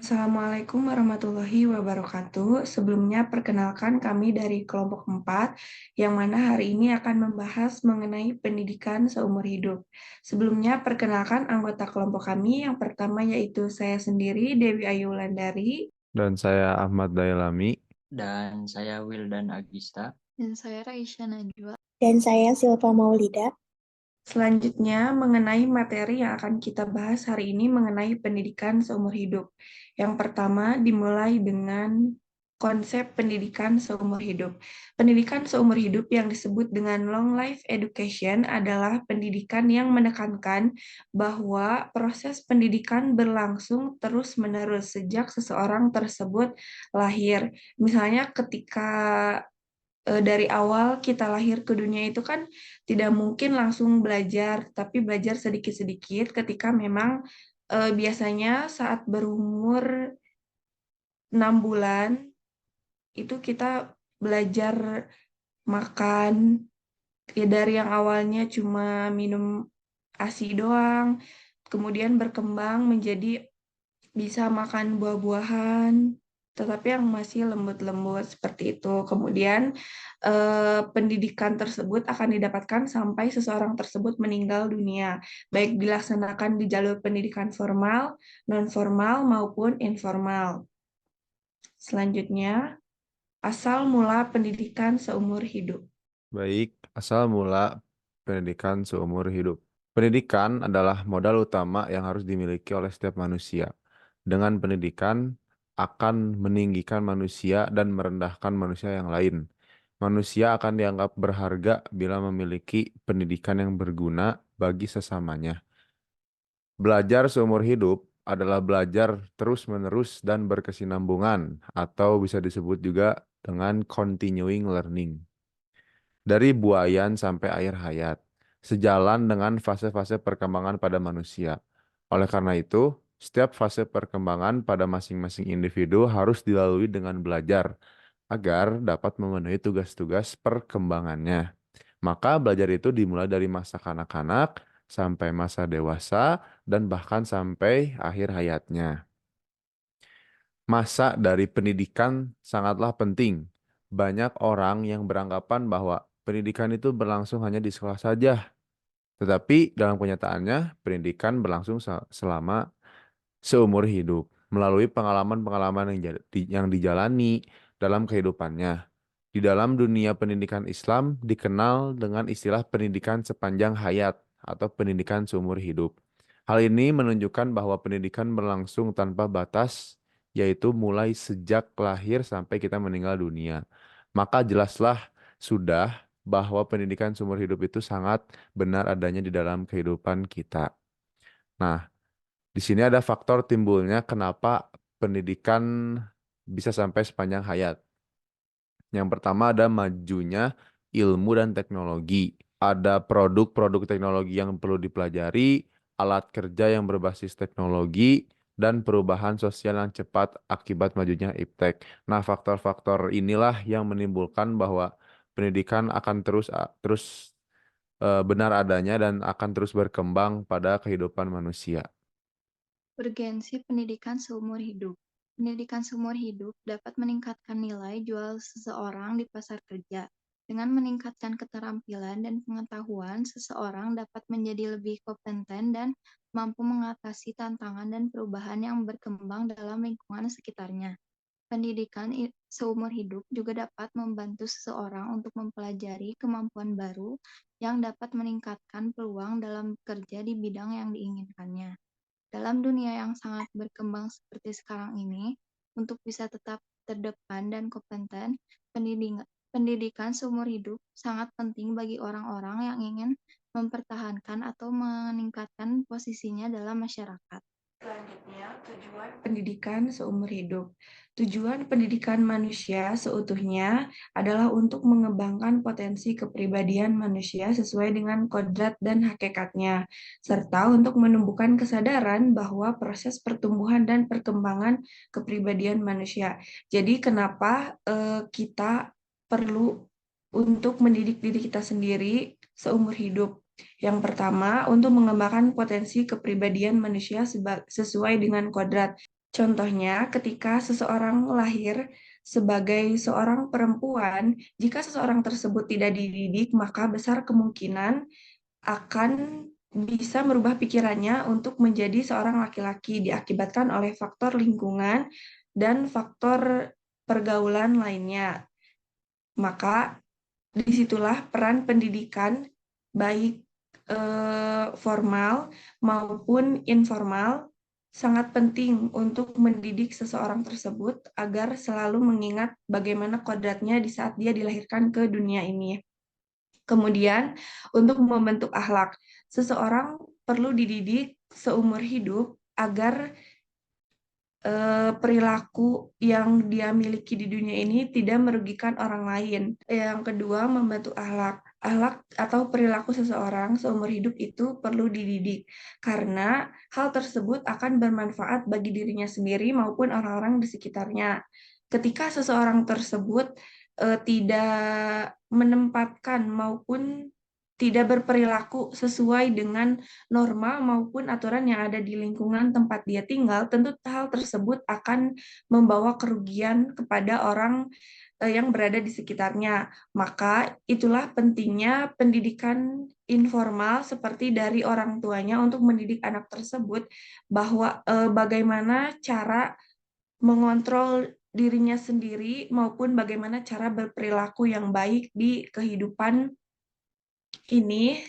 Assalamualaikum warahmatullahi wabarakatuh. Sebelumnya perkenalkan kami dari kelompok 4, yang mana hari ini akan membahas mengenai pendidikan seumur hidup. Sebelumnya perkenalkan anggota kelompok kami, yang pertama yaitu saya sendiri, Dewi Ayu Wulandari. Dan saya Ahmad Dailami. Dan saya Wildan Agista. Dan saya Raisya Najwa. Dan saya Silva Maulida. Selanjutnya, mengenai materi yang akan kita bahas hari ini mengenai pendidikan seumur hidup. Yang pertama, dimulai dengan konsep pendidikan seumur hidup. Pendidikan seumur hidup yang disebut dengan long life education adalah pendidikan yang menekankan bahwa proses pendidikan berlangsung terus-menerus sejak seseorang tersebut lahir. Misalnya ketika dari awal kita lahir ke dunia itu kan tidak mungkin langsung belajar, tapi belajar sedikit-sedikit ketika memang biasanya saat berumur 6 bulan itu kita belajar makan, ya dari yang awalnya cuma minum ASI doang, kemudian berkembang menjadi bisa makan buah-buahan, tetapi yang masih lembut-lembut seperti itu. Kemudian pendidikan tersebut akan didapatkan sampai seseorang tersebut meninggal dunia, baik dilaksanakan di jalur pendidikan formal, non-formal, maupun informal. Selanjutnya, asal mula pendidikan seumur hidup. Baik, asal mula pendidikan seumur hidup. Pendidikan adalah modal utama yang harus dimiliki oleh setiap manusia. Dengan pendidikan akan meninggikan manusia dan merendahkan manusia yang lain. Manusia akan dianggap berharga bila memiliki pendidikan yang berguna bagi sesamanya. Belajar seumur hidup adalah belajar terus-menerus dan berkesinambungan, atau bisa disebut juga dengan continuing learning. Dari buayan sampai akhir hayat, sejalan dengan fase-fase perkembangan pada manusia. Oleh karena itu, setiap fase perkembangan pada masing-masing individu harus dilalui dengan belajar agar dapat memenuhi tugas-tugas perkembangannya. Maka belajar itu dimulai dari masa kanak-kanak sampai masa dewasa dan bahkan sampai akhir hayatnya. Masa dari pendidikan sangatlah penting. Banyak orang yang beranggapan bahwa pendidikan itu berlangsung hanya di sekolah saja. Tetapi dalam kenyataannya, pendidikan berlangsung selama seumur hidup melalui pengalaman-pengalaman yang dijalani dalam kehidupannya. Di dalam dunia pendidikan Islam dikenal dengan istilah pendidikan sepanjang hayat atau pendidikan seumur hidup. Hal ini menunjukkan bahwa pendidikan berlangsung tanpa batas, yaitu mulai sejak lahir sampai kita meninggal dunia. Maka jelaslah sudah bahwa pendidikan seumur hidup itu sangat benar adanya di dalam kehidupan kita. Nah, di sini ada faktor timbulnya kenapa pendidikan bisa sampai sepanjang hayat. Yang pertama ada majunya ilmu dan teknologi. Ada produk-produk teknologi yang perlu dipelajari, alat kerja yang berbasis teknologi, dan perubahan sosial yang cepat akibat majunya iptek. Nah, faktor-faktor inilah yang menimbulkan bahwa pendidikan akan terus benar adanya dan akan terus berkembang pada kehidupan manusia. Urgensi pendidikan seumur hidup. Pendidikan seumur hidup dapat meningkatkan nilai jual seseorang di pasar kerja. Dengan meningkatkan keterampilan dan pengetahuan, seseorang dapat menjadi lebih kompeten dan mampu mengatasi tantangan dan perubahan yang berkembang dalam lingkungan sekitarnya. Pendidikan seumur hidup juga dapat membantu seseorang untuk mempelajari kemampuan baru yang dapat meningkatkan peluang dalam bekerja di bidang yang diinginkannya. Dalam dunia yang sangat berkembang seperti sekarang ini, untuk bisa tetap terdepan dan kompeten, pendidikan seumur hidup sangat penting bagi orang-orang yang ingin mempertahankan atau meningkatkan posisinya dalam masyarakat. Selanjutnya, tujuan pendidikan seumur hidup. Tujuan pendidikan manusia seutuhnya adalah untuk mengembangkan potensi kepribadian manusia sesuai dengan kodrat dan hakikatnya, serta untuk menumbuhkan kesadaran bahwa proses pertumbuhan dan perkembangan kepribadian manusia. Jadi, kenapa kita perlu untuk mendidik diri kita sendiri seumur hidup? Yang pertama, untuk mengembangkan potensi kepribadian manusia sesuai dengan kodrat. Contohnya, ketika seseorang lahir sebagai seorang perempuan, jika seseorang tersebut tidak dididik, maka besar kemungkinan akan bisa merubah pikirannya untuk menjadi seorang laki-laki diakibatkan oleh faktor lingkungan dan faktor pergaulan lainnya. Maka disitulah peran pendidikan baik formal maupun informal sangat penting untuk mendidik seseorang tersebut agar selalu mengingat bagaimana kodratnya di saat dia dilahirkan ke dunia ini. Kemudian, untuk membentuk akhlak, seseorang perlu dididik seumur hidup agar perilaku yang dia miliki di dunia ini tidak merugikan orang lain. Yang kedua, membentuk akhlak. Akhlak atau perilaku seseorang seumur hidup itu perlu dididik karena hal tersebut akan bermanfaat bagi dirinya sendiri maupun orang-orang di sekitarnya. Ketika seseorang tersebut tidak menempatkan maupun tidak berperilaku sesuai dengan norma maupun aturan yang ada di lingkungan tempat dia tinggal, tentu hal tersebut akan membawa kerugian kepada orang yang berada di sekitarnya. Maka itulah pentingnya pendidikan informal seperti dari orang tuanya untuk mendidik anak tersebut bahwa bagaimana cara mengontrol dirinya sendiri maupun bagaimana cara berperilaku yang baik di kehidupan ini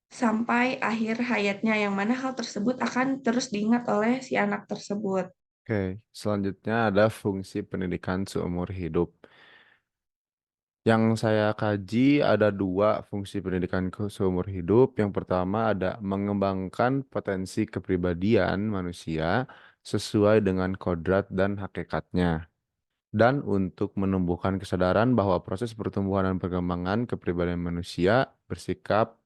sampai akhir hayatnya, yang mana hal tersebut akan terus diingat oleh si anak tersebut. Oke, selanjutnya ada fungsi pendidikan seumur hidup. Yang saya kaji ada dua fungsi pendidikan seumur hidup. Yang pertama ada mengembangkan potensi kepribadian manusia sesuai dengan kodrat dan hakikatnya. Dan untuk menumbuhkan kesadaran bahwa proses pertumbuhan dan perkembangan kepribadian manusia bersifat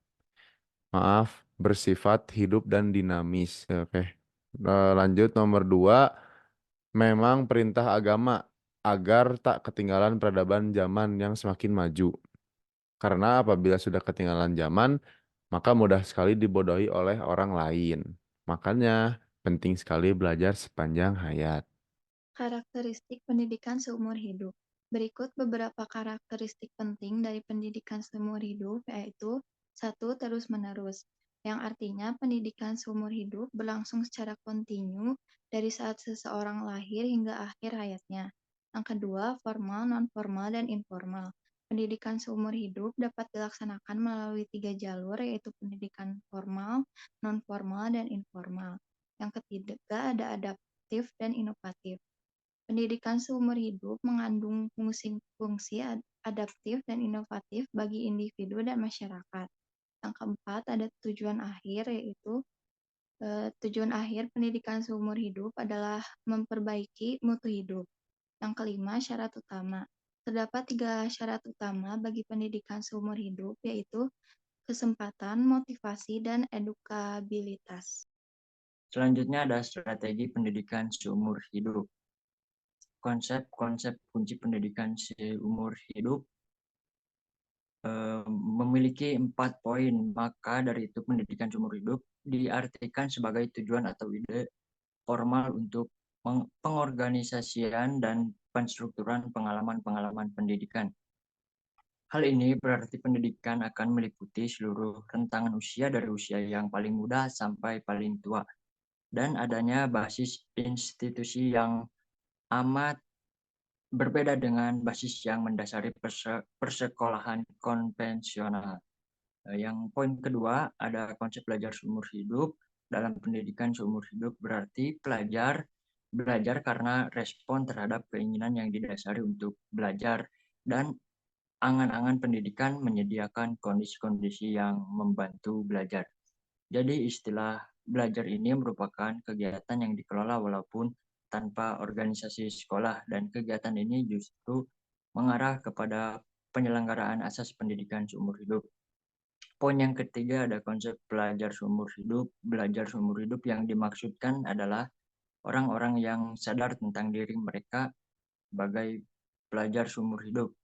hidup dan dinamis. Oke. Lanjut nomor dua, memang perintah agama agar tak ketinggalan peradaban zaman yang semakin maju. Karena apabila sudah ketinggalan zaman, maka mudah sekali dibodohi oleh orang lain. Makanya penting sekali belajar sepanjang hayat. Karakteristik pendidikan seumur hidup. Berikut beberapa karakteristik penting dari pendidikan seumur hidup, yaitu 1. Terus-menerus, yang artinya pendidikan seumur hidup berlangsung secara kontinu dari saat seseorang lahir hingga akhir hayatnya. Yang kedua, formal, non-formal, dan informal. Pendidikan seumur hidup dapat dilaksanakan melalui 3 jalur, yaitu pendidikan formal, non-formal, dan informal. Yang ketiga, ada adaptif dan inovatif. Pendidikan seumur hidup mengandung fungsi adaptif dan inovatif bagi individu dan masyarakat. Yang keempat, ada tujuan akhir, yaitu tujuan akhir pendidikan seumur hidup adalah memperbaiki mutu hidup. Yang kelima, syarat utama. Terdapat 3 syarat utama bagi pendidikan seumur hidup, yaitu kesempatan, motivasi, dan edukabilitas. Selanjutnya ada strategi pendidikan seumur hidup. Konsep-konsep kunci pendidikan seumur hidup memiliki 4 poin. Maka dari itu pendidikan seumur hidup diartikan sebagai tujuan atau ide formal untuk pengorganisasian dan penstrukturan pengalaman-pengalaman pendidikan. Hal ini berarti pendidikan akan meliputi seluruh rentangan usia dari usia yang paling muda sampai paling tua, dan adanya basis institusi yang amat berbeda dengan basis yang mendasari persekolahan konvensional. Yang poin kedua ada konsep belajar seumur hidup. Dalam pendidikan seumur hidup berarti pelajar belajar karena respon terhadap keinginan yang didasari untuk belajar, dan angan-angan pendidikan menyediakan kondisi-kondisi yang membantu belajar. Jadi istilah belajar ini merupakan kegiatan yang dikelola walaupun tanpa organisasi sekolah, dan kegiatan ini justru mengarah kepada penyelenggaraan asas pendidikan seumur hidup. Poin yang ketiga ada konsep belajar seumur hidup. Belajar seumur hidup yang dimaksudkan adalah orang-orang yang sadar tentang diri mereka sebagai pelajar seumur hidup,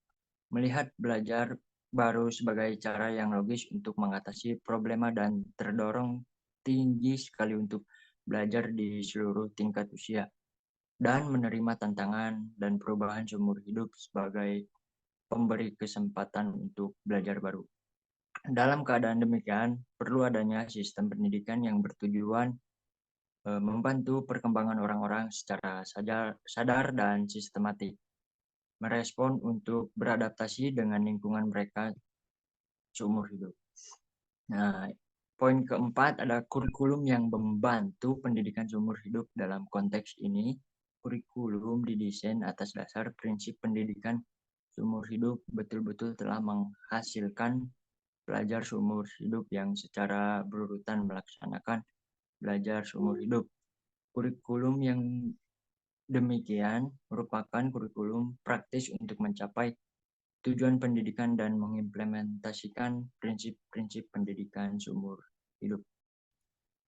melihat belajar baru sebagai cara yang logis untuk mengatasi problema dan terdorong tinggi sekali untuk belajar di seluruh tingkat usia. dan menerima tantangan dan perubahan seumur hidup sebagai pemberi kesempatan untuk belajar baru. Dalam keadaan demikian, perlu adanya sistem pendidikan yang bertujuan membantu perkembangan orang-orang secara sadar dan sistematik, merespon untuk beradaptasi dengan lingkungan mereka seumur hidup. Nah, poin keempat ada kurikulum yang membantu pendidikan seumur hidup. Dalam konteks ini, kurikulum didesain atas dasar prinsip pendidikan seumur hidup betul-betul telah menghasilkan pelajar seumur hidup yang secara berurutan melaksanakan belajar seumur hidup. Kurikulum yang demikian merupakan kurikulum praktis untuk mencapai tujuan pendidikan dan mengimplementasikan prinsip-prinsip pendidikan seumur hidup.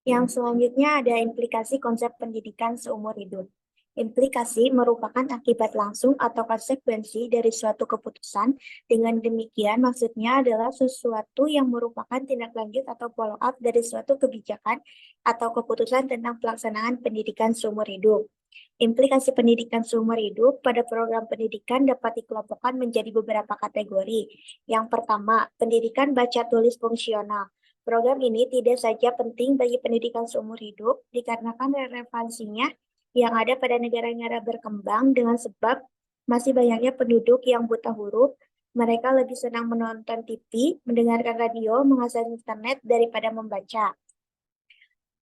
Yang selanjutnya ada implikasi konsep pendidikan seumur hidup. Implikasi merupakan akibat langsung atau konsekuensi dari suatu keputusan. Dengan demikian, maksudnya adalah sesuatu yang merupakan tindak lanjut atau follow up dari suatu kebijakan atau keputusan tentang pelaksanaan pendidikan seumur hidup. Implikasi pendidikan seumur hidup pada program pendidikan dapat dikelompokkan menjadi beberapa kategori. Yang pertama, pendidikan baca tulis fungsional. Program ini tidak saja penting bagi pendidikan seumur hidup dikarenakan relevansinya yang ada pada negara-negara berkembang dengan sebab masih banyaknya penduduk yang buta huruf. Mereka lebih senang menonton TV, mendengarkan radio, mengakses internet daripada membaca.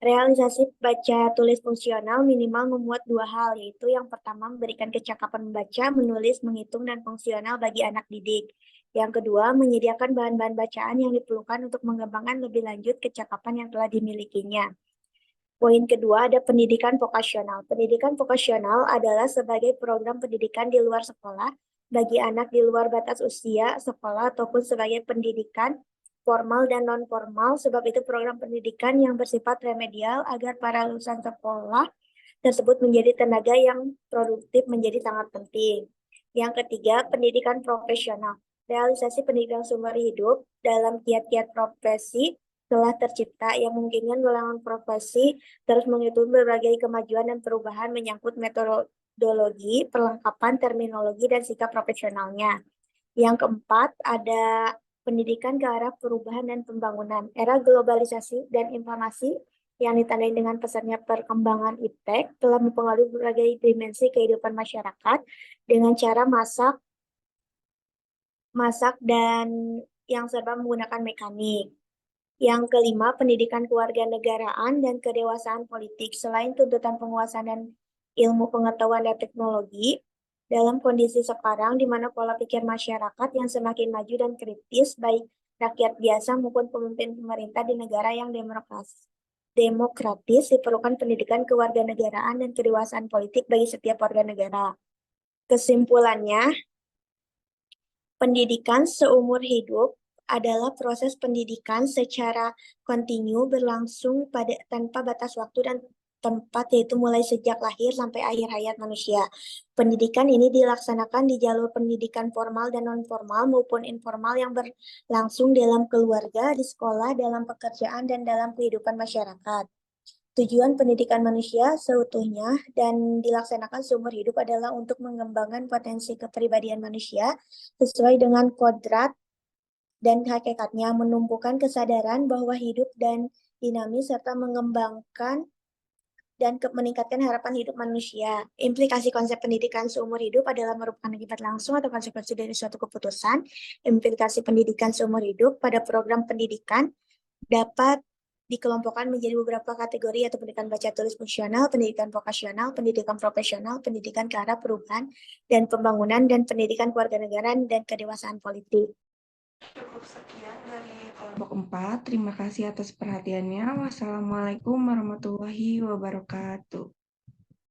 Realisasi baca tulis fungsional minimal memuat dua hal, yaitu yang pertama memberikan kecakapan membaca, menulis, menghitung, dan fungsional bagi anak didik. Yang kedua, menyediakan bahan-bahan bacaan yang diperlukan untuk mengembangkan lebih lanjut kecakapan yang telah dimilikinya. Poin kedua ada pendidikan vokasional. Pendidikan vokasional adalah sebagai program pendidikan di luar sekolah bagi anak di luar batas usia sekolah ataupun sebagai pendidikan formal dan non-formal, sebab itu program pendidikan yang bersifat remedial agar para lulusan sekolah tersebut menjadi tenaga yang produktif menjadi sangat penting. Yang ketiga, pendidikan profesional. Realisasi pendidikan seumur hidup dalam kiat-kiat profesi telah tercipta yang memungkinkan golongan profesi terus menghitung berbagai kemajuan dan perubahan menyangkut metodologi, perlengkapan, terminologi, dan sikap profesionalnya. Yang keempat, ada pendidikan ke arah perubahan dan pembangunan. Era globalisasi dan informasi yang ditandai dengan pesatnya perkembangan iptek telah mempengaruhi berbagai dimensi kehidupan masyarakat dengan cara masak dan yang serba menggunakan mekanik. Yang kelima, pendidikan kewarganegaraan dan kedewasaan politik. Selain tuntutan penguasaan dan ilmu pengetahuan dan teknologi, dalam kondisi sekarang di mana pola pikir masyarakat yang semakin maju dan kritis, baik rakyat biasa maupun pemimpin pemerintah di negara yang demokratis, diperlukan pendidikan kewarganegaraan dan kedewasaan politik bagi setiap warga negara. Kesimpulannya, pendidikan seumur hidup adalah proses pendidikan secara kontinu berlangsung tanpa batas waktu dan tempat, yaitu mulai sejak lahir sampai akhir hayat manusia. Pendidikan ini dilaksanakan di jalur pendidikan formal dan non-formal maupun informal yang berlangsung dalam keluarga, di sekolah, dalam pekerjaan, dan dalam kehidupan masyarakat. Tujuan pendidikan manusia seutuhnya dan dilaksanakan seumur hidup adalah untuk mengembangkan potensi kepribadian manusia sesuai dengan kodrat dan hakikatnya, menumbuhkan kesadaran bahwa hidup dan dinamis serta mengembangkan dan meningkatkan harapan hidup manusia. Implikasi konsep pendidikan seumur hidup adalah merupakan akibat langsung atau konsekuensi dari suatu keputusan. Implikasi pendidikan seumur hidup pada program pendidikan dapat dikelompokkan menjadi beberapa kategori, yaitu pendidikan baca tulis fungsional, pendidikan vokasional, pendidikan profesional, pendidikan ke arah perubahan dan pembangunan, dan pendidikan kewarganegaraan dan kedewasaan politik. Cukup sekian dari kelompok 4. Terima kasih atas perhatiannya. Wassalamualaikum warahmatullahi wabarakatuh.